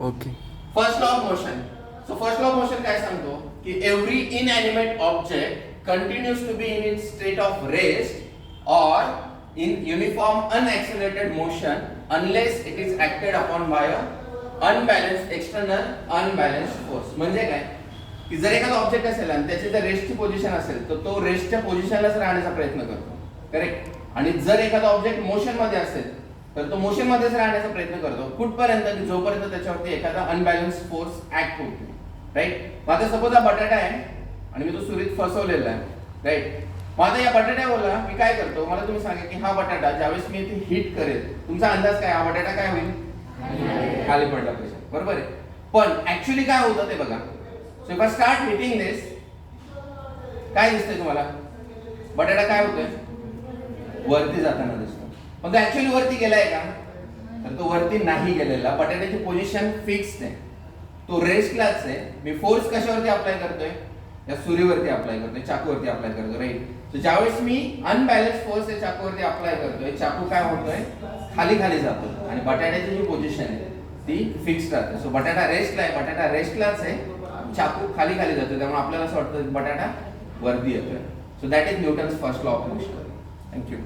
Okay. First law of motion. So first law of motion काय सांगतो की every inanimate object continues to be in its state of rest और in uniform unaccelerated motion unless it is acted upon by a unbalanced external unbalanced force. म्हणजे काय की जर एखादा object असेल आणि त्याची जर रेस्टची पोझिशन असेल तर तो रेस्टच्या पोझिशनलाच राहण्याचा प्रयत्न करतो, करेक्ट. आणि जर एखादा ऑब्जेक्ट मोशन मध्ये असेल तर तो मोशन मध्येच राहण्याचा प्रयत्न करतो कुठपर्यंत की जोपर्यंत त्याच्यावरती एखादा अनबॅलन्स फोर्स ऍक्ट होत नाही, राईट. आता सपोज हा बटाटा आहे आणि मी तो सुरीत फसवलेला आहे, राईट. आता या बटाट्याला मी काय करतो, मला तुम्ही सांगा की हा बटाटा ज्यावेळेस मी इथे हिट करेल, तुमचा अंदाज काय, हा बटाटा काय होईल, खाली पडला पाहिजे, बरोबर आहे. पण ऍक्च्युअली काय होतं ते बघा. So if I start hitting this, काय दिसतंय तुम्हाला, बटाटा काय होतोय, वरती जाताना दिसतो. पण तो ऍक्च्युअली वरती गेलाय का, तर तो वरती नाही गेलेला. बटाट्याची पोझिशन फिक्स्ड आहे, तो रेस्टलाच आहे. मी फोर्स कशावरती अप्लाय करतोय, या सुरीवरती अप्लाय करतोय, चाकूवरती अप्लाय करतोय, राईट. तर ज्यावेळेस मी अनबॅलन्स फोर्स या चाकूवरती अप्लाय करतोय, चाकू काय होतोय, खाली खाली जातो आणि बटाट्याची जी पोझिशन आहे ती फिक्स्ड राहते. सो बटाटा रेस्टला आहे, बटाटा रेस्टलाच आहे, चाकू खाली खाली जातो, त्यामुळे आपल्याला असं वाटतं बटाटा वरती येतोय. So that is Newton's first law of motion. Thank you.